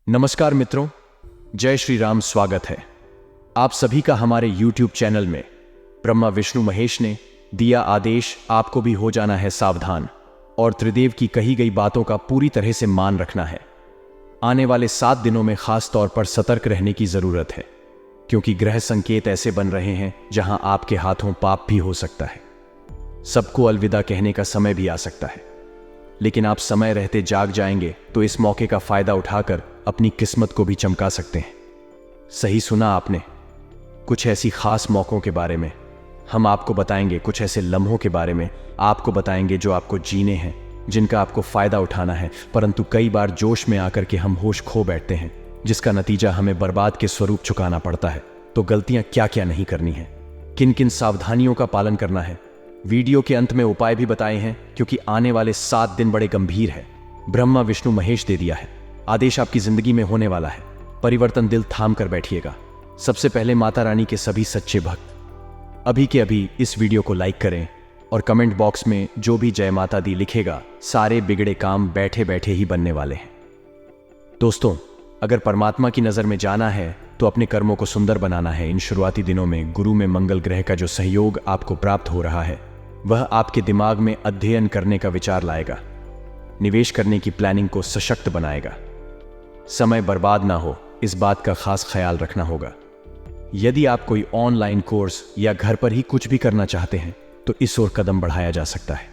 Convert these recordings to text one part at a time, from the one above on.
नमस्कार मित्रों, जय श्री राम। स्वागत है आप सभी का हमारे YouTube चैनल में। ब्रह्मा विष्णु महेश ने दिया आदेश, आपको भी हो जाना है सावधान और त्रिदेव की कही गई बातों का पूरी तरह से मान रखना है। आने वाले 7 दिनों में खास तौर पर सतर्क रहने की जरूरत है, क्योंकि ग्रह संकेत ऐसे बन रहे हैं जहां आपके हाथों पाप भी हो सकता है। सबको अलविदा कहने का समय भी आ सकता है, लेकिन आप समय रहते जाग जाएंगे तो इस मौके का फायदा उठाकर अपनी किस्मत को भी चमका सकते हैं। सही सुना आपने, कुछ ऐसी खास मौकों के बारे में हम आपको बताएंगे, कुछ ऐसे लम्हों के बारे में आपको बताएंगे जो आपको जीने हैं, जिनका आपको फायदा उठाना है। परंतु कई बार जोश में आकर के हम होश खो बैठते हैं, जिसका नतीजा हमें बर्बाद के स्वरूप चुकाना पड़ता है। तो गलतियां क्या क्या नहीं करनी है, किन किन सावधानियों का पालन करना है, वीडियो के अंत में उपाय भी बताए हैं, क्योंकि आने वाले 7 दिन बड़े गंभीर है। ब्रह्मा विष्णु महेश दे दिया है आदेश, आपकी जिंदगी में होने वाला है परिवर्तन। दिल थाम कर बैठिएगा। सबसे पहले माता रानी के सभी सच्चे भक्त अभी के अभी इस वीडियो को लाइक करें और कमेंट बॉक्स में जो भी जय माता दी लिखेगा, सारे बिगड़े काम बैठे बैठे ही बनने वाले हैं। दोस्तों, अगर परमात्मा की नजर में जाना है तो अपने कर्मों को सुंदर बनाना है। इन शुरुआती दिनों में गुरु में मंगल ग्रह का जो सहयोग आपको प्राप्त हो रहा है, वह आपके दिमाग में अध्ययन करने का विचार लाएगा, निवेश करने की प्लानिंग को सशक्त बनाएगा। समय बर्बाद ना हो, इस बात का खास ख्याल रखना होगा। यदि आप कोई ऑनलाइन कोर्स या घर पर ही कुछ भी करना चाहते हैं तो इस ओर कदम बढ़ाया जा सकता है।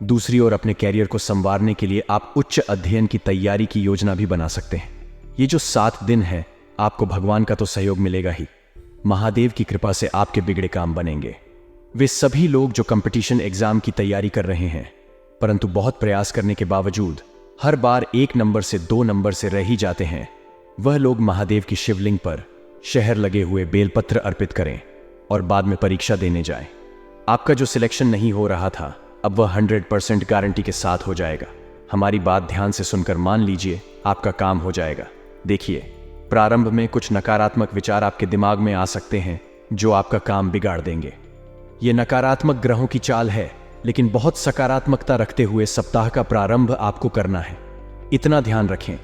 दूसरी ओर अपने कैरियर को संवारने के लिए आप उच्च अध्ययन की तैयारी की योजना भी बना सकते हैं। ये जो 7 दिन है, आपको भगवान का तो सहयोग मिलेगा ही, महादेव की कृपा से आपके बिगड़े काम बनेंगे। वे सभी लोग जो कंपटीशन एग्जाम की तैयारी कर रहे हैं, परंतु बहुत प्रयास करने के बावजूद हर बार 1 नंबर से 2 नंबर से रह ही जाते हैं, वह लोग महादेव की शिवलिंग पर शहर लगे हुए बेलपत्र अर्पित करें और बाद में परीक्षा देने जाएं। आपका जो सिलेक्शन नहीं हो रहा था, अब वह 100% गारंटी के साथ हो जाएगा। हमारी बात ध्यान से सुनकर मान लीजिए, आपका काम हो जाएगा। देखिए, प्रारंभ में कुछ नकारात्मक विचार आपके दिमाग में आ सकते हैं जो आपका काम बिगाड़ देंगे। ये नकारात्मक ग्रहों की चाल है, लेकिन बहुत सकारात्मकता रखते हुए सप्ताह का प्रारंभ आपको करना है। इतना ध्यान रखें,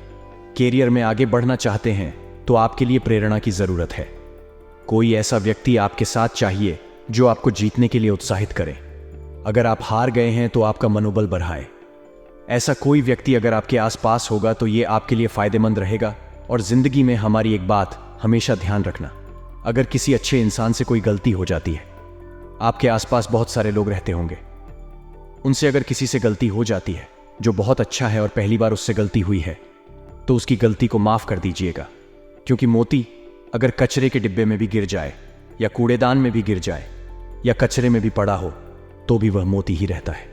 कैरियर में आगे बढ़ना चाहते हैं तो आपके लिए प्रेरणा की जरूरत है। कोई ऐसा व्यक्ति आपके साथ चाहिए जो आपको जीतने के लिए उत्साहित करे। अगर आप हार गए हैं तो आपका मनोबल बढ़ाए। ऐसा कोई व्यक्ति अगर आपके आसपास होगा तो ये आपके लिए फायदेमंद रहेगा। और जिंदगी में हमारी एक बात हमेशा ध्यान रखना, अगर किसी अच्छे इंसान से कोई गलती हो जाती है, आपके आसपास बहुत सारे लोग रहते होंगे, उनसे अगर किसी से गलती हो जाती है जो बहुत अच्छा है और पहली बार उससे गलती हुई है, तो उसकी गलती को माफ कर दीजिएगा। क्योंकि मोती अगर कचरे के डिब्बे में भी गिर जाए या कूड़ेदान में भी गिर जाए या कचरे में भी पड़ा हो, तो भी वह मोती ही रहता है।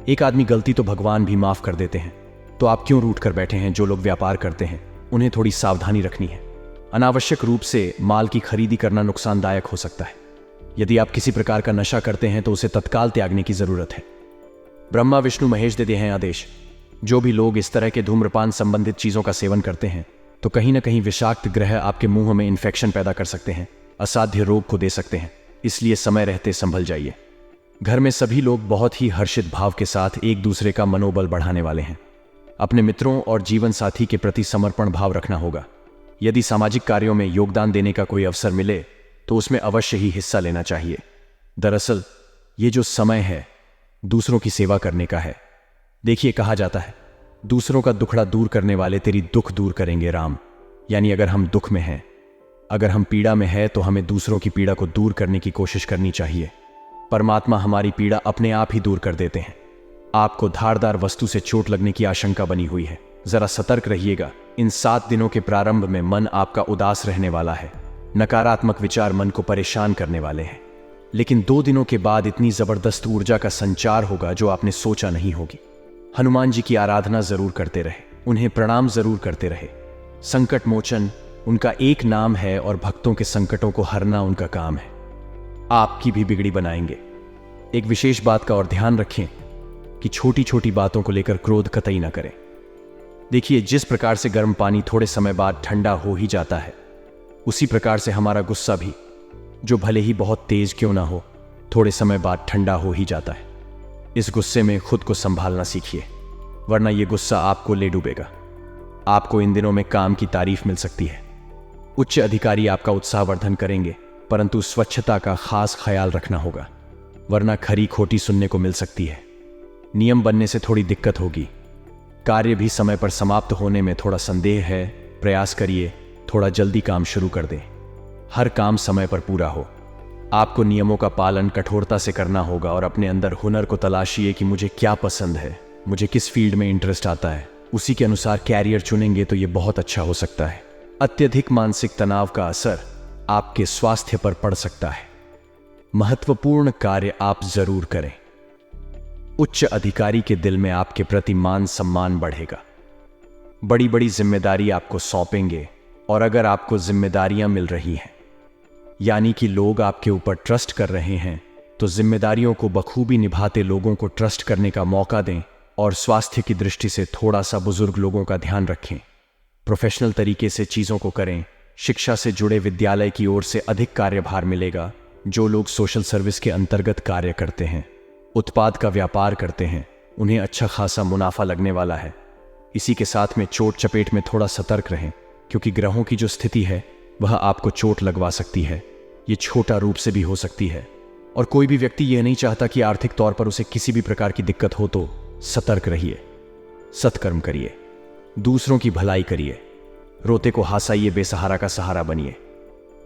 एक आदमी गलती तो भगवान भी माफ कर देते हैं, तो आप क्यों रूठ कर बैठे हैं। जो लोग व्यापार करते हैं उन्हें थोड़ी सावधानी रखनी है। अनावश्यक रूप से माल की खरीदी करना नुकसानदायक हो सकता है। यदि आप किसी प्रकार का नशा करते हैं तो उसे तत्काल त्यागने की जरूरत है। ब्रह्मा विष्णु महेश दे दिए हैं आदेश, जो भी लोग इस तरह के धूम्रपान संबंधित चीजों का सेवन करते हैं तो कहीं ना कहीं विषाक्त ग्रह आपके मुंह में इन्फेक्शन पैदा कर सकते हैं, असाध्य रोग को दे सकते हैं। इसलिए समय रहते संभल जाइए। घर में सभी लोग बहुत ही हर्षित भाव के साथ एक दूसरे का मनोबल बढ़ाने वाले हैं। अपने मित्रों और जीवन साथी के प्रति समर्पण भाव रखना होगा। यदि सामाजिक कार्यों में योगदान देने का कोई अवसर मिले तो उसमें अवश्य ही हिस्सा लेना चाहिए। दरअसल ये जो समय है दूसरों की सेवा करने का है। देखिए, कहा जाता है, दूसरों का दुखड़ा दूर करने वाले तेरी दुख दूर करेंगे राम। यानी अगर हम दुख में हैं, अगर हम पीड़ा में हैं, तो हमें दूसरों की पीड़ा को दूर करने की कोशिश करनी चाहिए। परमात्मा हमारी पीड़ा अपने आप ही दूर कर देते हैं। आपको धारदार वस्तु से चोट लगने की आशंका बनी हुई है, जरा सतर्क रहिएगा। इन 7 दिनों के प्रारंभ में मन आपका उदास रहने वाला है। नकारात्मक विचार मन को परेशान करने वाले हैं, लेकिन 2 दिनों के बाद इतनी जबरदस्त ऊर्जा का संचार होगा जो आपने सोचा नहीं होगी। हनुमान जी की आराधना जरूर करते रहे, उन्हें प्रणाम जरूर करते रहे। संकट मोचन उनका एक नाम है और भक्तों के संकटों को हरना उनका काम है। आपकी भी बिगड़ी बनाएंगे। एक विशेष बात का और ध्यान रखें कि छोटी छोटी बातों को लेकर क्रोध कतई ना करें। देखिए, जिस प्रकार से गर्म पानी थोड़े समय बाद ठंडा हो ही जाता है, उसी प्रकार से हमारा गुस्सा भी, जो भले ही बहुत तेज क्यों ना हो, थोड़े समय बाद ठंडा हो ही जाता है। इस गुस्से में खुद को संभालना सीखिए, वरना यह गुस्सा आपको ले डूबेगा। आपको इन दिनों में काम की तारीफ मिल सकती है। उच्च अधिकारी आपका उत्साहवर्धन करेंगे, परंतु स्वच्छता का खास ख्याल रखना होगा, वरना खरी खोटी सुनने को मिल सकती है। नियम बनने से थोड़ी दिक्कत होगी। कार्य भी समय पर समाप्त होने में थोड़ा संदेह है। प्रयास करिए थोड़ा जल्दी काम शुरू कर दें। हर काम समय पर पूरा हो। आपको नियमों का पालन कठोरता से करना होगा और अपने अंदर हुनर को तलाशिए कि मुझे क्या पसंद है, मुझे किस फील्ड में इंटरेस्ट आता है। उसी के अनुसार कैरियर चुनेंगे तो ये बहुत अच्छा हो सकता है। अत्यधिक मानसिक तनाव का असर आपके स्वास्थ्य पर पड़ सकता है। महत्वपूर्ण कार्य आप जरूर करें। उच्च अधिकारी के दिल में आपके प्रति मान सम्मान बढ़ेगा। बड़ी बड़ी जिम्मेदारी आपको सौंपेंगे और अगर आपको जिम्मेदारियां मिल रही हैं, यानी कि लोग आपके ऊपर ट्रस्ट कर रहे हैं, तो जिम्मेदारियों को बखूबी निभाते लोगों को ट्रस्ट करने का मौका दें और स्वास्थ्य की दृष्टि से थोड़ा सा बुजुर्ग लोगों का ध्यान रखें। प्रोफेशनल तरीके से चीज़ों को करें। शिक्षा से जुड़े विद्यालय की ओर से अधिक कार्यभार मिलेगा। जो लोग सोशल सर्विस के अंतर्गत कार्य करते हैं, उत्पाद का व्यापार करते हैं, उन्हें अच्छा खासा मुनाफा लगने वाला है। इसी के साथ में चोट चपेट में थोड़ा सतर्क रहें, क्योंकि ग्रहों की जो स्थिति है वह आपको चोट लगवा सकती है। ये छोटा रूप से भी हो सकती है और कोई भी व्यक्ति यह नहीं चाहता कि आर्थिक तौर पर उसे किसी भी प्रकार की दिक्कत हो। तो सतर्क रहिए, सत्कर्म करिए, दूसरों की भलाई करिए, रोते को हंसाइए, बेसहारा का सहारा बनिए।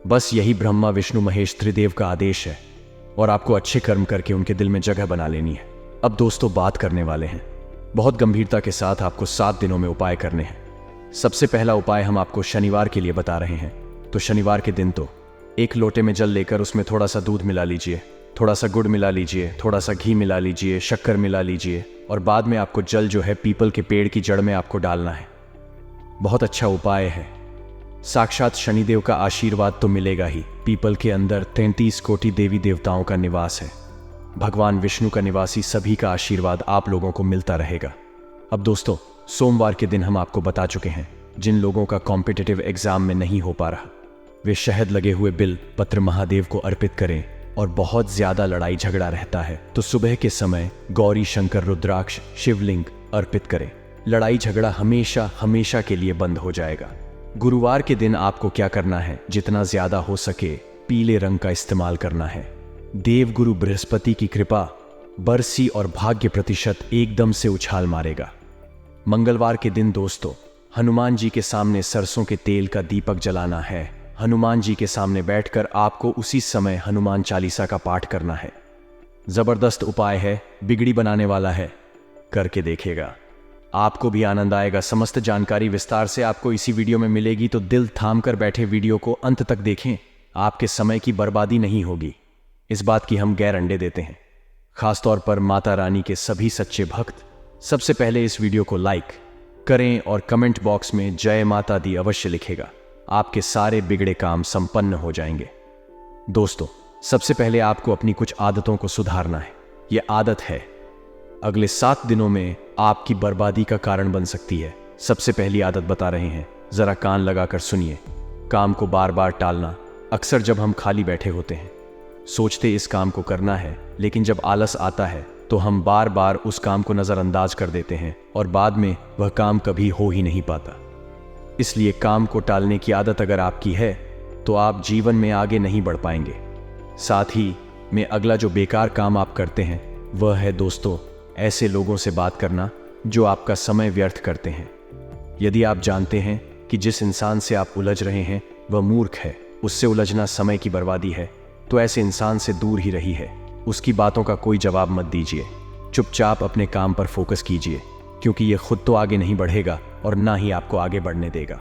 बस यही ब्रह्मा विष्णु महेश त्रिदेव का आदेश है और आपको अच्छे कर्म करके उनके दिल में जगह बना लेनी है। अब दोस्तों बात करने वाले हैं। बहुत गंभीरता के साथ आपको 7 दिनों में उपाय करने हैं। सबसे पहला उपाय हम आपको शनिवार के लिए बता रहे हैं। तो शनिवार के दिन तो 1 लोटे में जल लेकर उसमें थोड़ा सा दूध मिला लीजिए, थोड़ा सा गुड़ मिला लीजिए, थोड़ा सा घी मिला लीजिए, शक्कर मिला लीजिए और बाद में आपको जल जो है पीपल के पेड़ की जड़ में आपको डालना है। बहुत अच्छा उपाय है। साक्षात शनिदेव का आशीर्वाद तो मिलेगा ही। पीपल के अंदर 33 कोटि देवी देवताओं का निवास है। भगवान विष्णु का निवासी सभी का आशीर्वाद आप लोगों को मिलता रहेगा। अब दोस्तों, सोमवार के दिन हम आपको बता चुके हैं, जिन लोगों का कॉम्पिटिटिव एग्जाम में नहीं हो पा रहा, वे शहद लगे हुए बिल पत्र महादेव को अर्पित करें। और बहुत ज्यादा लड़ाई झगड़ा रहता है तो सुबह के समय गौरी शंकर रुद्राक्ष शिवलिंग अर्पित करें। लड़ाई झगड़ा हमेशा हमेशा के लिए बंद हो जाएगा। गुरुवार के दिन आपको क्या करना है, जितना ज्यादा हो सके पीले रंग का इस्तेमाल करना है। देवगुरु बृहस्पति की कृपा, बरसी और भाग्य प्रतिशत एकदम से उछाल मारेगा। मंगलवार के दिन दोस्तों, हनुमान जी के सामने सरसों के तेल का दीपक जलाना है। हनुमान जी के सामने बैठकर आपको उसी समय हनुमान चालीसा का पाठ करना है। जबरदस्त उपाय है, बिगड़ी बनाने वाला है, करके देखिएगा, आपको भी आनंद आएगा। समस्त जानकारी विस्तार से आपको इसी वीडियो में मिलेगी, तो दिल थाम कर बैठे वीडियो को अंत तक देखें। आपके समय की बर्बादी नहीं होगी, इस बात की हम गैर अंडे देते हैं। खासतौर पर माता रानी के सभी सच्चे भक्त सबसे पहले इस वीडियो को लाइक करें और कमेंट बॉक्स में जय माता दी अवश्य लिखेगा। आपके सारे बिगड़े काम संपन्न हो जाएंगे। दोस्तों, सबसे पहले आपको अपनी कुछ आदतों को सुधारना है। यह आदत है अगले 7 दिनों में आपकी बर्बादी का कारण बन सकती है। सबसे पहली आदत बता रहे हैं, जरा कान लगाकर सुनिए। काम को बार बार टालना। अक्सर जब हम खाली बैठे होते हैं, सोचते इस काम को करना है, लेकिन जब आलस आता है तो हम बार बार उस काम को नजरअंदाज कर देते हैं और बाद में वह काम कभी हो ही नहीं पाता। इसलिए काम को टालने की आदत अगर आपकी है तो आप जीवन में आगे नहीं बढ़ पाएंगे। साथ ही में अगला जो बेकार काम आप करते हैं वह है दोस्तों, ऐसे लोगों से बात करना जो आपका समय व्यर्थ करते हैं। यदि आप जानते हैं कि जिस इंसान से आप उलझ रहे हैं वह मूर्ख है, उससे उलझना समय की बर्बादी है, तो ऐसे इंसान से दूर ही रही है। उसकी बातों का कोई जवाब मत दीजिए, चुपचाप अपने काम पर फोकस कीजिए, क्योंकि यह खुद तो आगे नहीं बढ़ेगा और ना ही आपको आगे बढ़ने देगा।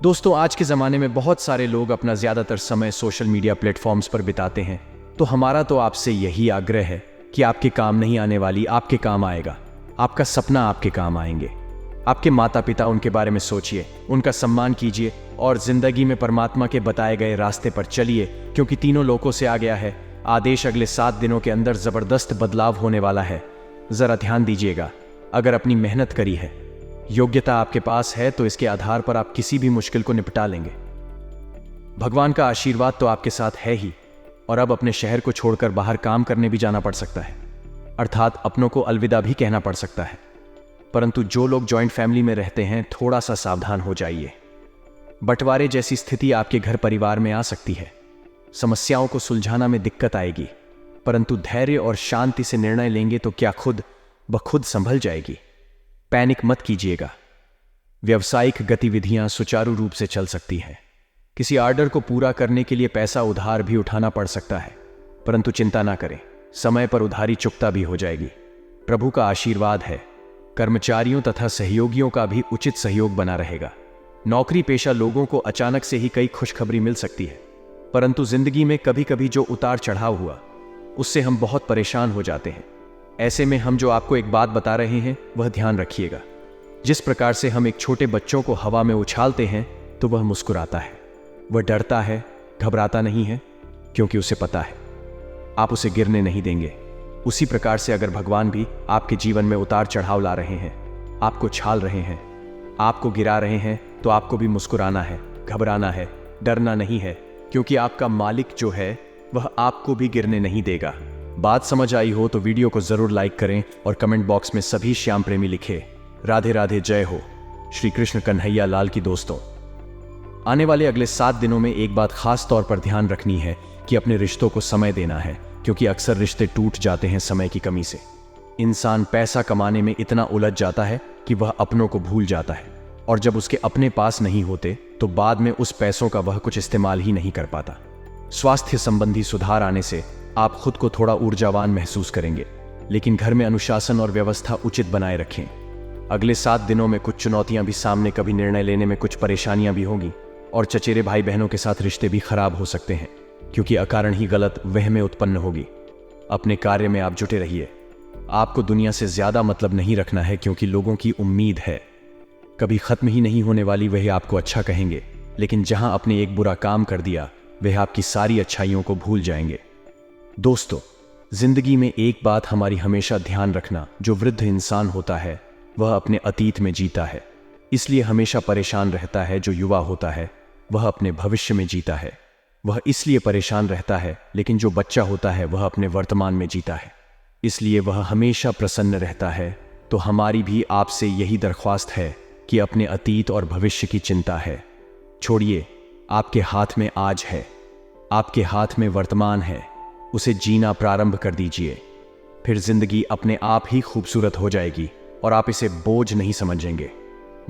दोस्तों, आज के ज़माने में बहुत सारे लोग अपना ज़्यादातर समय सोशल मीडिया प्लेटफॉर्म्स पर बिताते हैं, तो हमारा तो आपसे यही आग्रह है कि आपके काम नहीं आने वाली आपके काम आएगा। आपका सपना आपके काम आएंगे। आपके माता पिता, उनके बारे में सोचिए, उनका सम्मान कीजिए और जिंदगी में परमात्मा के बताए गए रास्ते पर चलिए, क्योंकि तीनों लोकों से आ गया है आदेश। अगले 7 दिनों के अंदर जबरदस्त बदलाव होने वाला है। जरा ध्यान दीजिएगा। अगर अपनी मेहनत करी है, योग्यता आपके पास है, तो इसके आधार पर आप किसी भी मुश्किल को निपटा लेंगे। भगवान का आशीर्वाद तो आपके साथ है ही, और अब अपने शहर को छोड़कर बाहर काम करने भी जाना पड़ सकता है, अर्थात अपनों को अलविदा भी कहना पड़ सकता है। परंतु जो लोग जॉइंट फैमिली में रहते हैं थोड़ा सा सावधान हो जाइए। बंटवारे जैसी स्थिति आपके घर परिवार में आ सकती है। समस्याओं को सुलझाना में दिक्कत आएगी, परंतु धैर्य और शांति से निर्णय लेंगे तो क्या खुद ब खुद संभल जाएगी। पैनिक मत कीजिएगा। व्यावसायिक गतिविधियां सुचारू रूप से चल सकती हैं। किसी ऑर्डर को पूरा करने के लिए पैसा उधार भी उठाना पड़ सकता है, परंतु चिंता ना करें, समय पर उधारी चुकता भी हो जाएगी। प्रभु का आशीर्वाद है। कर्मचारियों तथा सहयोगियों का भी उचित सहयोग बना रहेगा। नौकरी पेशा लोगों को अचानक से ही कई खुशखबरी मिल सकती है, परंतु जिंदगी में कभी कभी जो उतार चढ़ाव हुआ उससे हम बहुत परेशान हो जाते हैं। ऐसे में हम जो आपको एक बात बता रहे हैं वह ध्यान रखिएगा। जिस प्रकार से हम एक छोटे बच्चों को हवा में उछालते हैं तो वह मुस्कुराता है, वह डरता है, घबराता नहीं है, क्योंकि उसे पता है आप उसे गिरने नहीं देंगे। उसी प्रकार से अगर भगवान भी आपके जीवन में उतार चढ़ाव ला रहे हैं, आपको छाल रहे हैं, आपको गिरा रहे हैं, तो आपको भी मुस्कुराना है, घबराना है, डरना नहीं है, क्योंकि आपका मालिक जो है वह आपको भी गिरने नहीं देगा। बात समझ आई हो तो वीडियो को जरूर लाइक करें और कमेंट बॉक्स में सभी श्याम प्रेमी लिखे। राधे राधे, जय हो श्री कृष्ण कन्हैया लाल की। दोस्तों, आने वाले अगले 7 दिनों में एक बात खास तौर पर ध्यान रखनी है कि अपने रिश्तों को समय देना है, क्योंकि अक्सर रिश्ते टूट जाते हैं समय की कमी से। इंसान पैसा कमाने में इतना उलझ जाता है कि वह अपनों को भूल जाता है, और जब उसके अपने पास नहीं होते तो बाद में उस पैसों का वह कुछ इस्तेमाल ही नहीं कर पाता। स्वास्थ्य संबंधी सुधार आने से आप खुद को थोड़ा ऊर्जावान महसूस करेंगे, लेकिन घर में अनुशासन और व्यवस्था उचित बनाए रखें। अगले 7 दिनों में कुछ चुनौतियां भी सामने, कभी निर्णय लेने में कुछ परेशानियां भी होंगी, और चचेरे भाई बहनों के साथ रिश्ते भी खराब हो सकते हैं, क्योंकि अकारण ही गलत वहमें उत्पन्न होगी। अपने कार्य में आप जुटे रहिए। आपको दुनिया से ज्यादा मतलब नहीं रखना है, क्योंकि लोगों की उम्मीद है कभी खत्म ही नहीं होने वाली। वह आपको अच्छा कहेंगे, लेकिन जहां आपने एक बुरा काम कर दिया वह आपकी सारी अच्छाइयों को भूल जाएंगे। दोस्तों, जिंदगी में एक बात हमारी हमेशा ध्यान रखना, जो वृद्ध इंसान होता है वह अपने अतीत में जीता है, इसलिए हमेशा परेशान रहता है। जो युवा होता है वह अपने भविष्य में जीता है, वह इसलिए परेशान रहता है। लेकिन जो बच्चा होता है वह अपने वर्तमान में जीता है, इसलिए वह हमेशा प्रसन्न रहता है। तो हमारी भी आपसे यही दरख्वास्त है कि अपने अतीत और भविष्य की चिंता है छोड़िए। आपके हाथ में आज है, आपके हाथ में वर्तमान है, उसे जीना प्रारंभ कर दीजिए। फिर जिंदगी अपने आप ही खूबसूरत हो जाएगी और आप इसे बोझ नहीं समझेंगे।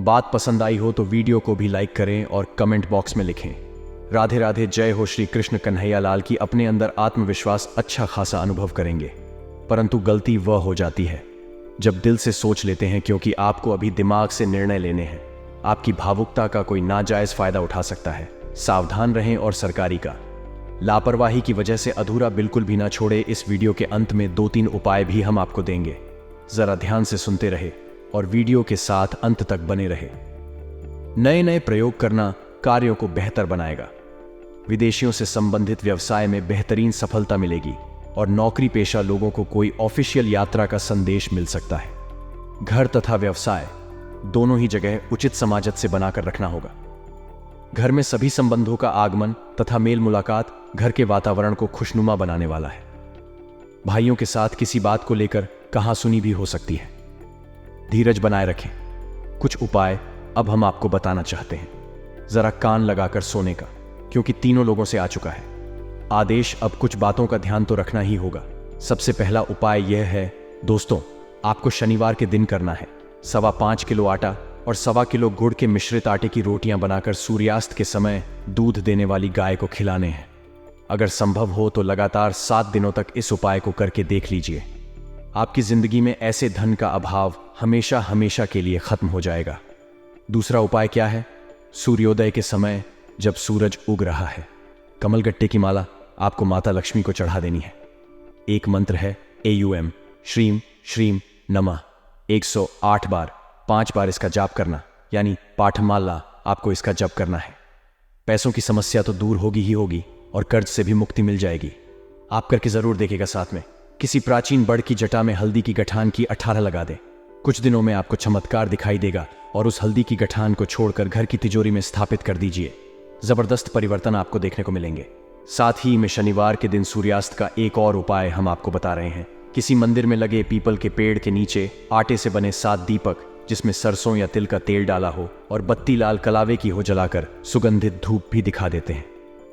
बात पसंद आई हो तो वीडियो को भी लाइक करें और कमेंट बॉक्स में लिखें। राधे राधे, जय हो श्री कृष्ण कन्हैया लाल की। अपने अंदर आत्मविश्वास अच्छा खासा अनुभव करेंगे, परंतु गलती वह हो जाती है जब दिल से सोच लेते हैं, क्योंकि आपको अभी दिमाग से निर्णय लेने हैं। आपकी भावुकता का कोई नाजायज फायदा उठा सकता है। सावधान रहें। और सरकारी का लापरवाही की वजह से अधूरा बिल्कुल भी ना छोड़े। इस वीडियो के अंत में 2-3 उपाय भी हम आपको देंगे, जरा ध्यान से सुनते रहे और वीडियो के साथ अंत तक बने रहे। नए नए प्रयोग करना कार्यों को बेहतर बनाएगा। विदेशियों से संबंधित व्यवसाय में बेहतरीन सफलता मिलेगी, और नौकरी पेशा लोगों को कोई ऑफिशियल यात्रा का संदेश मिल सकता है। घर तथा व्यवसाय दोनों ही जगह उचित समाजत से बनाकर रखना होगा। घर में सभी संबंधों का आगमन तथा मेल मुलाकात घर के वातावरण को खुशनुमा बनाने वाला है। भाइयों के साथ किसी बात को लेकर कहासुनी भी हो सकती है। धीरज बनाए रखें। कुछ उपाय अब हम आपको बताना चाहते हैं, जरा कान लगाकर सोने का, क्योंकि तीनों लोगों से आ चुका है आदेश। अब कुछ बातों का ध्यान तो रखना ही होगा। सबसे पहला उपाय यह है दोस्तों, आपको शनिवार के दिन करना है 5.25 किलो आटा और 1.25 किलो गुड़ के मिश्रित आटे की रोटियां बनाकर सूर्यास्त के समय दूध देने वाली गाय को खिलाने हैं। अगर संभव हो तो लगातार 7 दिनों तक इस उपाय को करके देख लीजिए। आपकी जिंदगी में ऐसे धन का अभाव हमेशा हमेशा के लिए खत्म हो जाएगा। दूसरा उपाय क्या है? सूर्योदय के समय जब सूरज उग रहा है, कमलगट्टे की माला आपको माता लक्ष्मी को चढ़ा देनी है। एक मंत्र है AUM श्रीम श्रीम नमः, 108 बार, 5 बार इसका जाप करना, यानी पाठमाला आपको इसका जप करना है। पैसों की समस्या तो दूर होगी ही होगी, और कर्ज से भी मुक्ति मिल जाएगी। आप करके जरूर देखिएगा। साथ में किसी प्राचीन बड़ की जटा में हल्दी की गठान की 18 लगा दें। कुछ दिनों में आपको चमत्कार दिखाई देगा, और उस हल्दी की गठान को छोड़कर घर की तिजोरी में स्थापित कर दीजिए। जबरदस्त परिवर्तन आपको देखने को मिलेंगे। साथ ही में शनिवार के दिन सूर्यास्त का एक और उपाय हम आपको बता रहे हैं। किसी मंदिर में लगे पीपल के पेड़ के नीचे आटे से बने 7 दीपक जिसमें सरसों या तिल का तेल डाला हो और बत्ती लाल कलावे की हो जलाकर सुगंधित धूप भी दिखा देते हैं।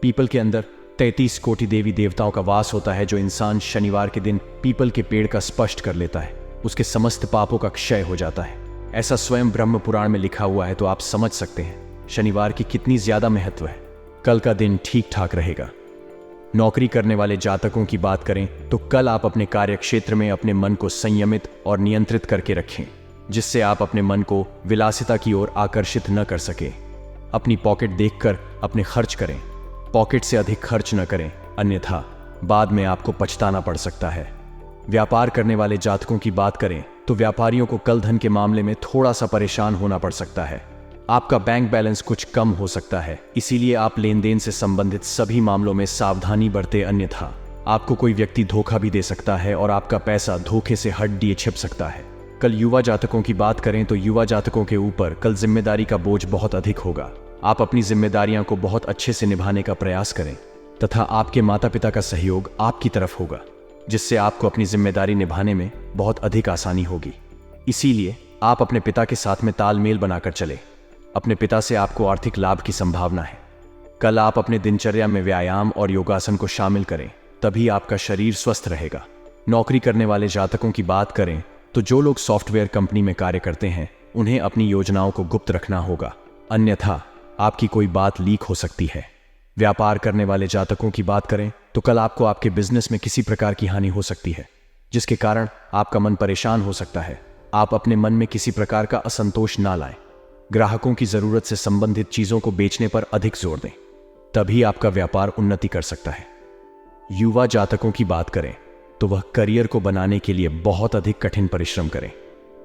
पीपल के अंदर 33 कोटि देवी देवताओं का वास होता है। जो इंसान शनिवार के दिन पीपल के पेड़ का स्पर्श कर लेता है उसके समस्त पापों का क्षय हो जाता है। ऐसा स्वयं ब्रह्म पुराण में लिखा हुआ है, तो आप समझ सकते हैं शनिवार की कितनी ज्यादा महत्व है। कल का दिन ठीक ठाक रहेगा। नौकरी करने वाले जातकों की बात करें तो कल आप अपने कार्य क्षेत्र में अपने मन को संयमित और नियंत्रित करके रखें, जिससे आप अपने मन को विलासिता की ओर आकर्षित न कर सके। अपनी पॉकेट देखकर अपने खर्च करें, पॉकेट से अधिक खर्च न करें, अन्यथा बाद में आपको पछताना पड़ सकता है। व्यापार करने वाले जातकों की बात करें तो व्यापारियों को कल धन के मामले में थोड़ा सा परेशान होना पड़ सकता है। आपका बैंक बैलेंस कुछ कम हो सकता है, इसीलिए आप लेन देन से संबंधित सभी मामलों में सावधानी बरतें, अन्यथा आपको कोई व्यक्ति धोखा भी दे सकता है और आपका पैसा धोखे से हट दिए छिप सकता है। कल युवा जातकों की बात करें तो युवा जातकों के ऊपर कल जिम्मेदारी का बोझ बहुत अधिक होगा। आप अपनी जिम्मेदारियां को बहुत अच्छे से निभाने का प्रयास करें तथा आपके माता पिता का सहयोग आपकी तरफ होगा, जिससे आपको अपनी जिम्मेदारी निभाने में बहुत अधिक आसानी होगी। इसीलिए आप अपने पिता के साथ में तालमेल बनाकर चले। अपने पिता से आपको आर्थिक लाभ की संभावना है। कल आप अपने दिनचर्या में व्यायाम और योगासन को शामिल करें, तभी आपका शरीर स्वस्थ रहेगा। नौकरी करने वाले जातकों की बात करें तो जो लोग सॉफ्टवेयर कंपनी में कार्य करते हैं उन्हें अपनी योजनाओं को गुप्त रखना होगा, अन्यथा आपकी कोई बात लीक हो सकती है। व्यापार करने वाले जातकों की बात करें तो कल आपको आपके बिजनेस में किसी प्रकार की हानि हो सकती है, जिसके कारण आपका मन परेशान हो सकता है। आप अपने मन में किसी प्रकार का असंतोष ना लाएं। ग्राहकों की जरूरत से संबंधित चीजों को बेचने पर अधिक जोर दें, तभी आपका व्यापार उन्नति कर सकता है। युवा जातकों की बात करें तो वह करियर को बनाने के लिए बहुत अधिक कठिन परिश्रम करें,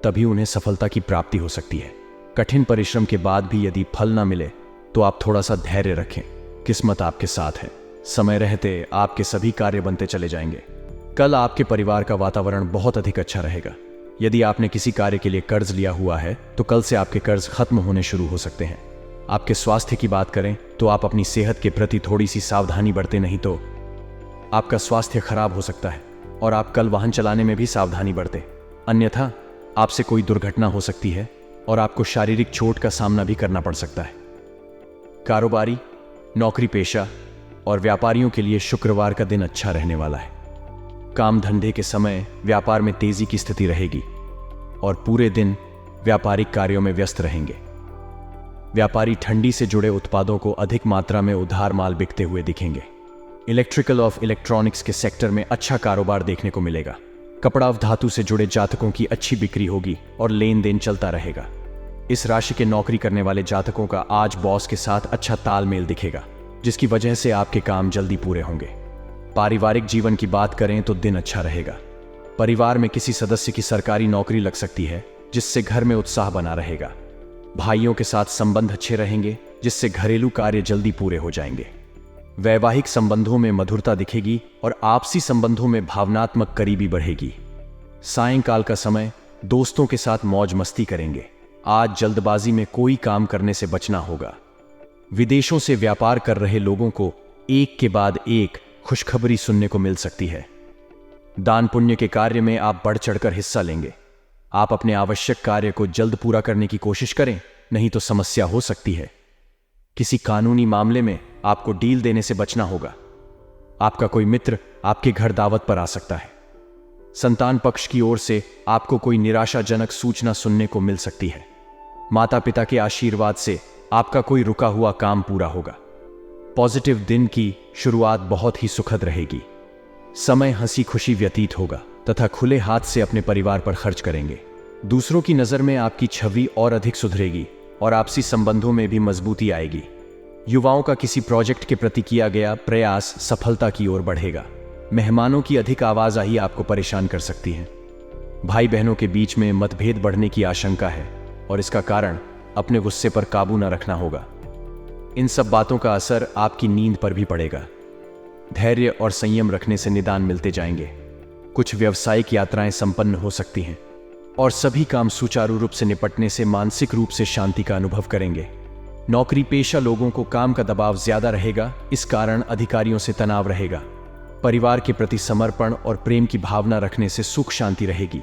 तभी उन्हें सफलता की प्राप्ति हो सकती है। कठिन परिश्रम के बाद भी यदि फल ना मिले तो आप थोड़ा सा धैर्य रखें, किस्मत आपके साथ है। समय रहते आपके सभी कार्य बनते चले जाएंगे। कल आपके परिवार का वातावरण बहुत अधिक अच्छा रहेगा। यदि आपने किसी कार्य के लिए कर्ज लिया हुआ है तो कल से आपके कर्ज खत्म होने शुरू हो सकते हैं। आपके स्वास्थ्य की बात करें तो आप अपनी सेहत के प्रति थोड़ी सी सावधानी बरतें, नहीं तो आपका स्वास्थ्य खराब हो सकता है। और आप कल वाहन चलाने में भी सावधानी बरतें, अन्यथा आपसे कोई दुर्घटना हो सकती है और आपको शारीरिक चोट का सामना भी करना पड़ सकता है। कारोबारी, नौकरी पेशा और व्यापारियों के लिए शुक्रवार का दिन अच्छा रहने वाला है। काम धंधे के समय व्यापार में तेजी की स्थिति रहेगी और पूरे दिन व्यापारिक कार्यों में व्यस्त रहेंगे। व्यापारी ठंडी से जुड़े उत्पादों को अधिक मात्रा में उधार माल बिकते हुए दिखेंगे। इलेक्ट्रिकल और इलेक्ट्रॉनिक्स के सेक्टर में अच्छा कारोबार देखने को मिलेगा। कपड़ा और धातु से जुड़े जातकों की अच्छी बिक्री होगी और लेन देन चलता रहेगा। इस राशि के नौकरी करने वाले जातकों का आज बॉस के साथ अच्छा तालमेल दिखेगा, जिसकी वजह से आपके काम जल्दी पूरे होंगे। पारिवारिक जीवन की बात करें तो दिन अच्छा रहेगा। परिवार में किसी सदस्य की सरकारी नौकरी लग सकती है, जिससे घर में उत्साह बना रहेगा। भाइयों के साथ संबंध अच्छे रहेंगे, जिससे घरेलू कार्य जल्दी पूरे हो जाएंगे। वैवाहिक संबंधों में मधुरता दिखेगी और आपसी संबंधों में भावनात्मक करीबी बढ़ेगी। सायंकाल का समय दोस्तों के साथ मौज मस्ती करेंगे। आज जल्दबाजी में कोई काम करने से बचना होगा। विदेशों से व्यापार कर रहे लोगों को एक के बाद एक खुशखबरी सुनने को मिल सकती है। दान पुण्य के कार्य में आप बढ़ चढ़कर हिस्सा लेंगे। आप अपने आवश्यक कार्य को जल्द पूरा करने की कोशिश करें, नहीं तो समस्या हो सकती है। किसी कानूनी मामले में आपको डील देने से बचना होगा। आपका कोई मित्र आपके घर दावत पर आ सकता है। संतान पक्ष की ओर से आपको कोई निराशाजनक सूचना सुनने को मिल सकती है। माता पिता के आशीर्वाद से आपका कोई रुका हुआ काम पूरा होगा। पॉजिटिव दिन की शुरुआत बहुत ही सुखद रहेगी। समय हंसी खुशी व्यतीत होगा तथा खुले हाथ से अपने परिवार पर खर्च करेंगे। दूसरों की नजर में आपकी छवि और अधिक सुधरेगी और आपसी संबंधों में भी मजबूती आएगी। युवाओं का किसी प्रोजेक्ट के प्रति किया गया प्रयास सफलता की ओर बढ़ेगा। मेहमानों की अधिक आवाजाही आपको परेशान कर सकती है। भाई बहनों के बीच में मतभेद बढ़ने की आशंका है और इसका कारण अपने गुस्से पर काबू न रखना होगा। इन सब बातों का असर आपकी नींद पर भी पड़ेगा। धैर्य और संयम रखने से निदान मिलते जाएंगे। कुछ व्यावसायिक यात्राएं संपन्न हो सकती हैं और सभी काम सुचारू रूप से निपटने से मानसिक रूप से शांति का अनुभव करेंगे। नौकरी पेशा लोगों को काम का दबाव ज्यादा रहेगा, इस कारण अधिकारियों से तनाव रहेगा। परिवार के प्रति समर्पण और प्रेम की भावना रखने से सुख शांति रहेगी।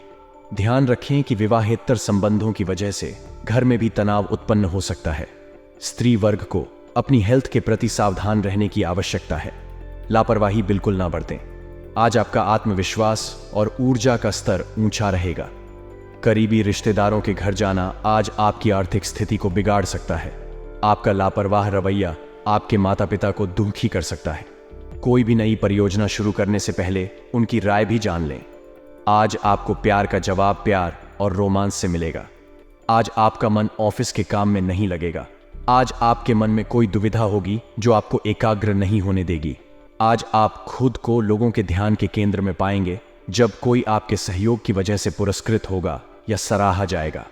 ध्यान रखें कि विवाहेतर संबंधों की वजह से घर में भी तनाव उत्पन्न हो सकता है। स्त्री वर्ग को अपनी हेल्थ के प्रति सावधान रहने की आवश्यकता है। लापरवाही बिल्कुल ना बरतें। आज आपका आत्मविश्वास और ऊर्जा का स्तर ऊंचा रहेगा। करीबी रिश्तेदारों के घर जाना आज आपकी आर्थिक स्थिति को बिगाड़ सकता है। आपका लापरवाह रवैया आपके माता पिता को दुखी कर सकता है। कोई भी नई परियोजना शुरू करने से पहले उनकी राय भी जान लें। आज आपको प्यार का जवाब प्यार और रोमांस से मिलेगा। आज आपका मन ऑफिस के काम में नहीं लगेगा। आज आपके मन में कोई दुविधा होगी जो आपको एकाग्र नहीं होने देगी। आज आप खुद को लोगों के ध्यान के केंद्र में पाएंगे जब कोई आपके सहयोग की वजह से पुरस्कृत होगा या सराहा जाएगा।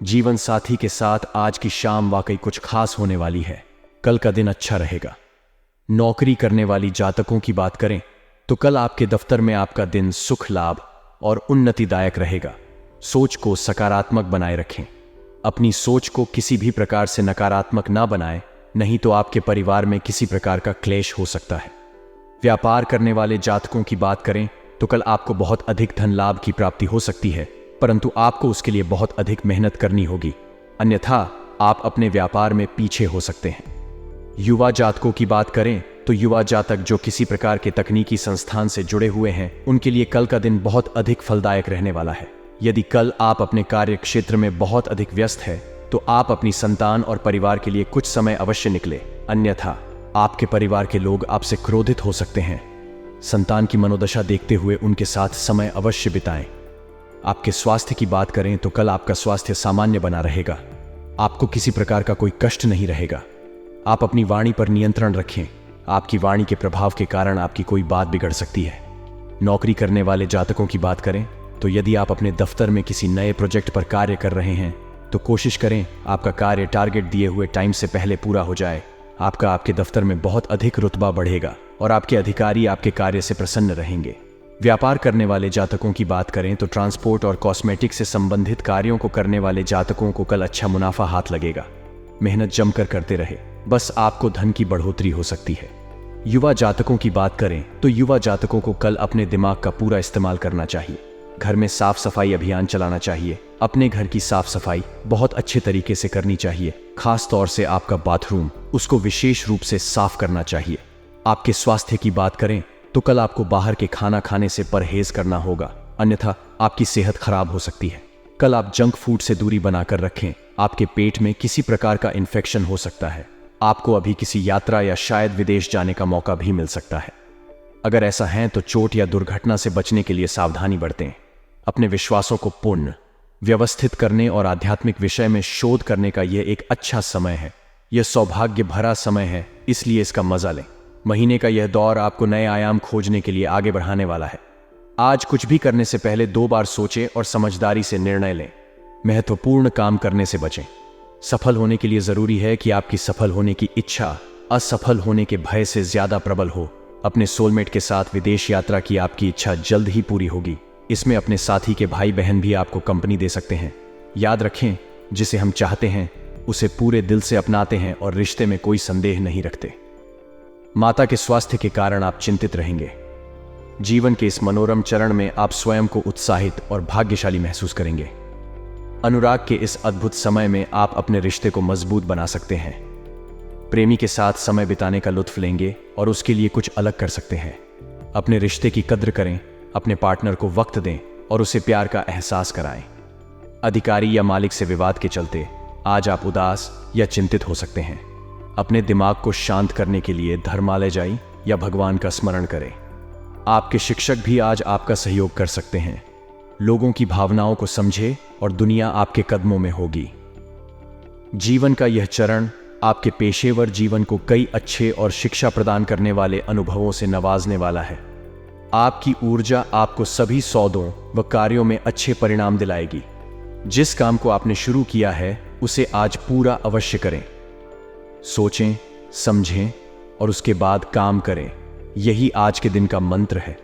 जीवन साथी के साथ आज की शाम वाकई कुछ खास होने वाली है। कल का दिन अच्छा रहेगा। नौकरी करने वाली जातकों की बात करें तो कल आपके दफ्तर में आपका दिन सुख लाभ और उन्नतिदायक रहेगा। सोच को सकारात्मक बनाए रखें। अपनी सोच को किसी भी प्रकार से नकारात्मक ना बनाएं, नहीं तो आपके परिवार में किसी प्रकार का क्लेश हो सकता है। व्यापार करने वाले जातकों की बात करें तो कल आपको बहुत अधिक धन लाभ की प्राप्ति हो सकती है, परंतु आपको उसके लिए बहुत अधिक मेहनत करनी होगी, अन्यथा आप अपने व्यापार में पीछे हो सकते हैं। युवा जातकों की बात करें तो युवा जातक जो किसी प्रकार के तकनीकी संस्थान से जुड़े हुए हैं, उनके लिए कल का दिन बहुत अधिक फलदायक रहने वाला है। यदि कल आप अपने कार्य क्षेत्र में बहुत अधिक व्यस्त है तो आप अपनी संतान और परिवार के लिए कुछ समय अवश्य निकले, अन्यथा आपके परिवार के लोग आपसे क्रोधित हो सकते हैं। संतान की मनोदशा देखते हुए उनके साथ समय अवश्य बिताएं। आपके स्वास्थ्य की बात करें तो कल आपका स्वास्थ्य सामान्य बना रहेगा। आपको किसी प्रकार का कोई कष्ट नहीं रहेगा। आप अपनी वाणी पर नियंत्रण रखें। आपकी वाणी के प्रभाव के कारण आपकी कोई बात बिगड़ सकती है। नौकरी करने वाले जातकों की बात करें तो यदि आप अपने दफ्तर में किसी नए प्रोजेक्ट पर कार्य कर रहे हैं तो कोशिश करें आपका कार्य टारगेट दिए हुए टाइम से पहले पूरा हो जाए। आपके दफ्तर में बहुत अधिक रुतबा बढ़ेगा और आपके अधिकारी आपके कार्य से प्रसन्न रहेंगे। व्यापार करने वाले जातकों की बात करें तो ट्रांसपोर्ट और कॉस्मेटिक से संबंधित कार्यों को करने वाले जातकों को कल अच्छा मुनाफा हाथ लगेगा। मेहनत जमकर करते रहे, बस आपको धन की बढ़ोतरी हो सकती है। युवा जातकों की बात करें तो युवा जातकों को कल अपने दिमाग का पूरा इस्तेमाल करना चाहिए। घर में साफ सफाई अभियान चलाना चाहिए। अपने घर की साफ सफाई बहुत अच्छे तरीके से करनी चाहिए। खास तौर से आपका बाथरूम, उसको विशेष रूप से साफ करना चाहिए। आपके स्वास्थ्य की बात करें तो कल आपको बाहर के खाना खाने से परहेज करना होगा, अन्यथा आपकी सेहत खराब हो सकती है। कल आप जंक फूड से दूरी बनाकर रखें। आपके पेट में किसी प्रकार का इन्फेक्शन हो सकता है। आपको अभी किसी यात्रा या शायद विदेश जाने का मौका भी मिल सकता है। अगर ऐसा है तो चोट या दुर्घटना से बचने के लिए सावधानी बरतें। अपने विश्वासों को पूर्ण व्यवस्थित करने और आध्यात्मिक विषय में शोध करने का यह एक अच्छा समय है। यह सौभाग्य भरा समय है, इसलिए इसका मजा लें। महीने का यह दौर आपको नए आयाम खोजने के लिए आगे बढ़ाने वाला है। आज कुछ भी करने से पहले 2 बार सोचें और समझदारी से निर्णय लें। महत्वपूर्ण काम करने से बचें। सफल होने के लिए जरूरी है कि आपकी सफल होने की इच्छा असफल होने के भय से ज्यादा प्रबल हो। अपने सोलमेट के साथ विदेश यात्रा की आपकी इच्छा जल्द ही पूरी होगी। इसमें अपने साथी के भाई बहन भी आपको कंपनी दे सकते हैं। याद रखें, जिसे हम चाहते हैं उसे पूरे दिल से अपनाते हैं और रिश्ते में कोई संदेह नहीं रखते। माता के स्वास्थ्य के कारण आप चिंतित रहेंगे। जीवन के इस मनोरम चरण में आप स्वयं को उत्साहित और भाग्यशाली महसूस करेंगे। अनुराग के इस अद्भुत समय में आप अपने रिश्ते को मजबूत बना सकते हैं। प्रेमी के साथ समय बिताने का लुत्फ लेंगे और उसके लिए कुछ अलग कर सकते हैं। अपने रिश्ते की कद्र करें, अपने पार्टनर को वक्त दें और उसे प्यार का एहसास कराएं। अधिकारी या मालिक से विवाद के चलते आज आप उदास या चिंतित हो सकते हैं। अपने दिमाग को शांत करने के लिए धर्मालय जाएं या भगवान का स्मरण करें। आपके शिक्षक भी आज आपका सहयोग कर सकते हैं। लोगों की भावनाओं को समझें और दुनिया आपके कदमों में होगी। जीवन का यह चरण आपके पेशेवर जीवन को कई अच्छे और शिक्षा प्रदान करने वाले अनुभवों से नवाजने वाला है। आपकी ऊर्जा आपको सभी सौदों व कार्यों में अच्छे परिणाम दिलाएगी। जिस काम को आपने शुरू किया है उसे आज पूरा अवश्य करें। सोचें, समझें और उसके बाद काम करें। यही आज के दिन का मंत्र है।